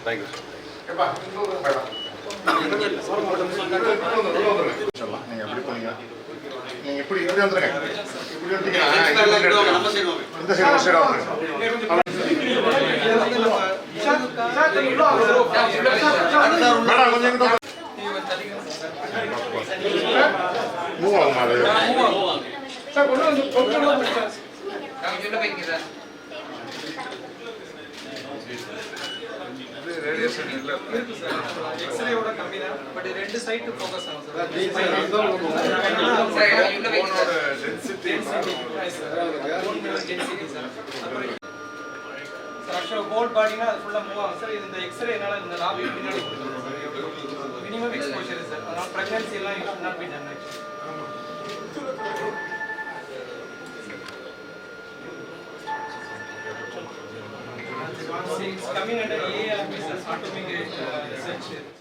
Thank you நீங்க எப்படி போனீங்க? நீங்க எப்படி இப்படி வந்துருங்க, இப்படி வந்தீங்கன்னா இந்த சைடு வந்துருங்க. மூவ் ஆகுமா அது? ரேடியேஷன் இல்ல எக்ஸ்ரே ஓட கம்மி தான் பட் ரெண்டு சைடு ஃபோக்கஸ் ஆகும் சார் போனோட டென்சிட்டி சார் ஆக்சுவலா ஹோல் பாடினா அது ஃபுல்லா மூவ் ஆகும் சார் இந்த எக்ஸ்ரே என்னால இந்த லாபி பின்னாடி மினிமம் எக்ஸ்போஷர் சார் அதனால பிரெக்னன்சி எல்லாம் you should not be done It's coming under AARP, sir, Atomic Research.